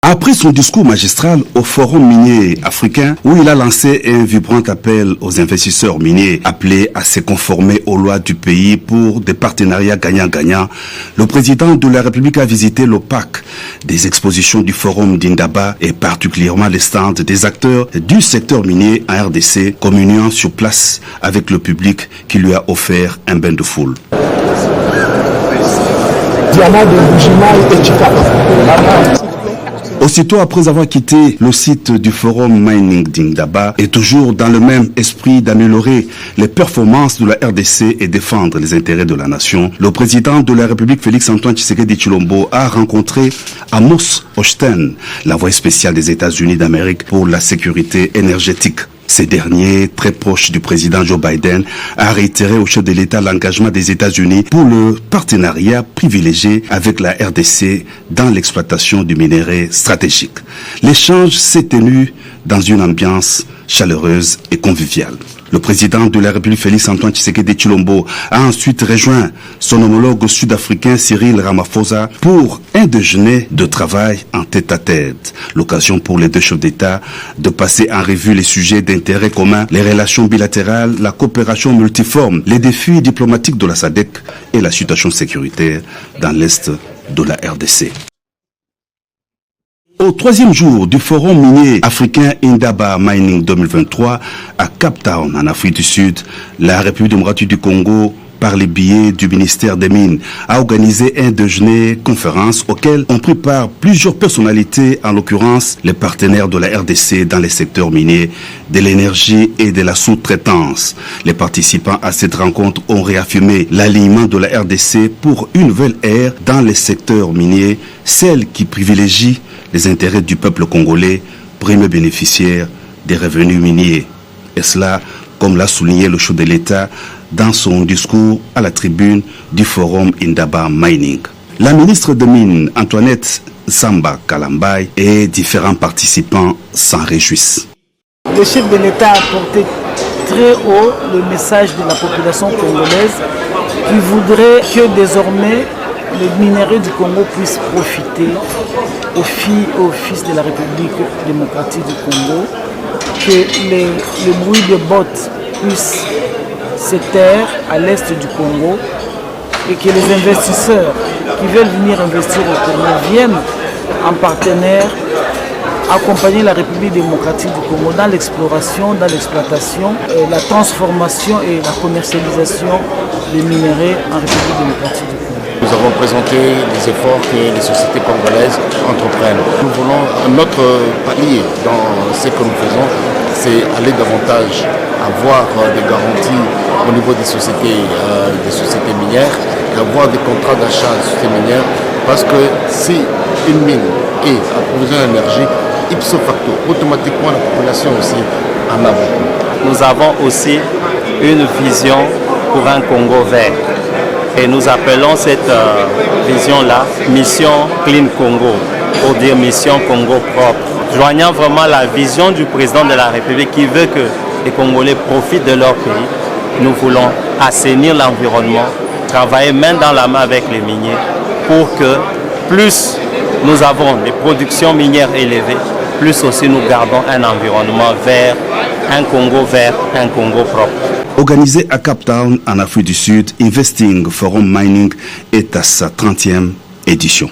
Après son discours magistral au Forum minier africain, où il a lancé un vibrant appel aux investisseurs miniers appelés à se conformer aux lois du pays pour des partenariats gagnant-gagnant, le président de la République a visité le parc des expositions du Forum d'Indaba et particulièrement les stands des acteurs du secteur minier en RDC, communiant sur place avec le public qui lui a offert un bain de foule. Aussitôt après avoir quitté le site du Forum Mining d'Indaba et toujours dans le même esprit d'améliorer les performances de la RDC et défendre les intérêts de la nation, le président de la République Félix-Antoine Tshisekedi Tshilombo a rencontré Amos Hochstein, l'envoyé spécial des États-Unis d'Amérique pour la sécurité énergétique. Ces derniers, très proches du président Joe Biden, a réitéré au chef de l'État l'engagement des États-Unis pour le partenariat privilégié avec la RDC dans l'exploitation du minerai stratégique. L'échange s'est tenu dans une ambiance chaleureuse et conviviale. Le président de la République Félix-Antoine Tshisekedi Tshilombo a ensuite rejoint son homologue sud-africain Cyril Ramaphosa pour un déjeuner de travail en tête-à-tête. L'occasion pour les deux chefs d'État de passer en revue les sujets d'intérêt commun, les relations bilatérales, la coopération multiforme, les défis diplomatiques de la SADC et la situation sécuritaire dans l'Est de la RDC. Au troisième jour du Forum minier africain Indaba Mining 2023 à Cape Town, en Afrique du Sud, la République démocratique du Congo, par les billets du ministère des Mines, a organisé un déjeuner-conférence auquel ont pris part plusieurs personnalités, en l'occurrence les partenaires de la RDC dans les secteurs miniers, de l'énergie et de la sous-traitance. Les participants à cette rencontre ont réaffirmé l'alignement de la RDC pour une nouvelle ère dans les secteurs miniers, celle qui privilégie les intérêts du peuple congolais, premier bénéficiaire des revenus miniers. Et cela, comme l'a souligné le chef de l'État dans son discours à la tribune du Forum Indaba Mining. La ministre des Mines, Antoinette Samba Kalambay, et différents participants s'en réjouissent. Le chef de l'État a porté très haut le message de la population congolaise qui voudrait que désormais le minerai du Congo puisse profiter aux fils de la République démocratique du Congo, que le bruit de bottes puisse se taire à l'est du Congo et que les investisseurs qui veulent venir investir au Congo viennent en partenaire accompagner la République démocratique du Congo dans l'exploration, dans l'exploitation, la transformation et la commercialisation des minerais en République démocratique du Congo. Nous avons présenté les efforts que les sociétés congolaises entreprennent. Nous voulons un autre palier dans ce que nous faisons, c'est aller davantage, avoir des garanties au niveau des sociétés minières et avoir des contrats d'achat de sociétés minières, parce que si une mine est approvisionnée en énergie, ipso facto, automatiquement la population aussi en a beaucoup. Nous avons aussi une vision pour un Congo vert. Et nous appelons cette vision-là Mission Clean Congo, pour dire Mission Congo propre. Joignant vraiment la vision du président de la République qui veut que les Congolais profitent de leur pays, nous voulons assainir l'environnement, travailler main dans la main avec les miniers pour que plus nous avons des productions minières élevées, plus aussi nous gardons un environnement vert, un Congo propre. Organisé à Cape Town, en Afrique du Sud, Investing Forum Mining est à sa 30e édition.